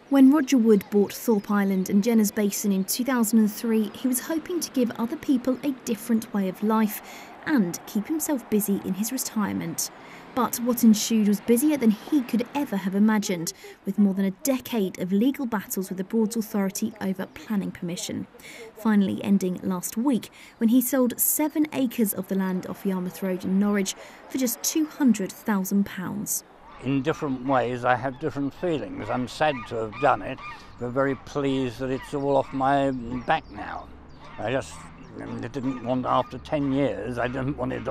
When Roger Wood bought Thorpe Island and Jenner's Basin in 2003, he was hoping to give other people a different way of life and keep himself busy in his retirement. But what ensued was busier than he could ever have imagined, with more than a decade of legal battles with the Broads Authority over planning permission. Finally ending last week when he sold 7 acres of the land off Yarmouth Road in Norwich for just £200,000. In different ways I have different feelings. I'm sad to have done it, but very pleased that it's all off my back now. I didn't want, after 10 years, I didn't want it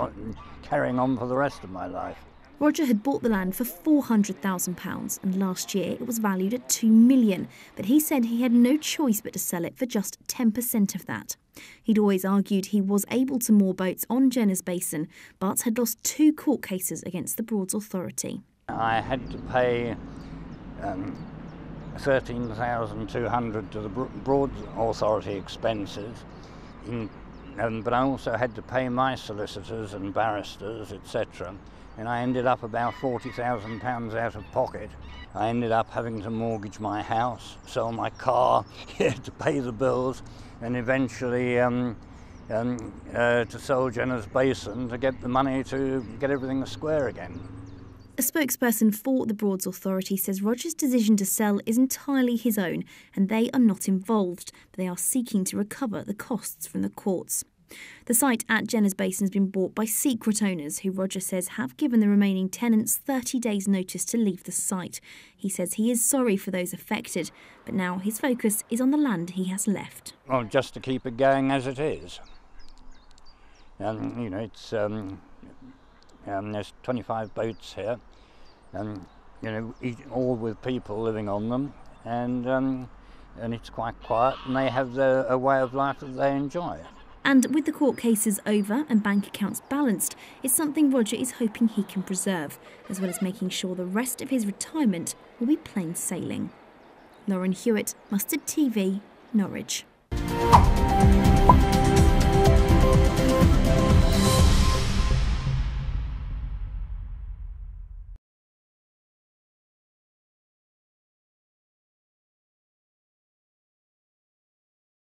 carrying on for the rest of my life. Roger had bought the land for £400,000 and last year it was valued at £2 million, but he said he had no choice but to sell it for just 10% of that. He'd always argued he was able to moor boats on Jenner's Basin, but had lost 2 court cases against the Broads Authority. I had to pay $13,200 to the Broads Authority expenses, but I also had to pay my solicitors and barristers, etc. And I ended up about £40,000 out of pocket. I ended up having to mortgage my house, sell my car to pay the bills, and eventually to sell Jenner's Basin to get the money to get everything square again. A spokesperson for the Broads Authority says Roger's decision to sell is entirely his own and they are not involved, but they are seeking to recover the costs from the courts. The site at Jenner's Basin has been bought by secret owners who Roger says have given the remaining tenants 30 days' notice to leave the site. He says he is sorry for those affected, but now his focus is on the land he has left. Well, just to keep it going as it is. It's there's 25 boats here, and all with people living on them, and it's quite quiet, and they have a way of life that they enjoy. And with the court cases over and bank accounts balanced, it's something Roger is hoping he can preserve, as well as making sure the rest of his retirement will be plain sailing. Lauren Hewitt, Mustard TV, Norwich.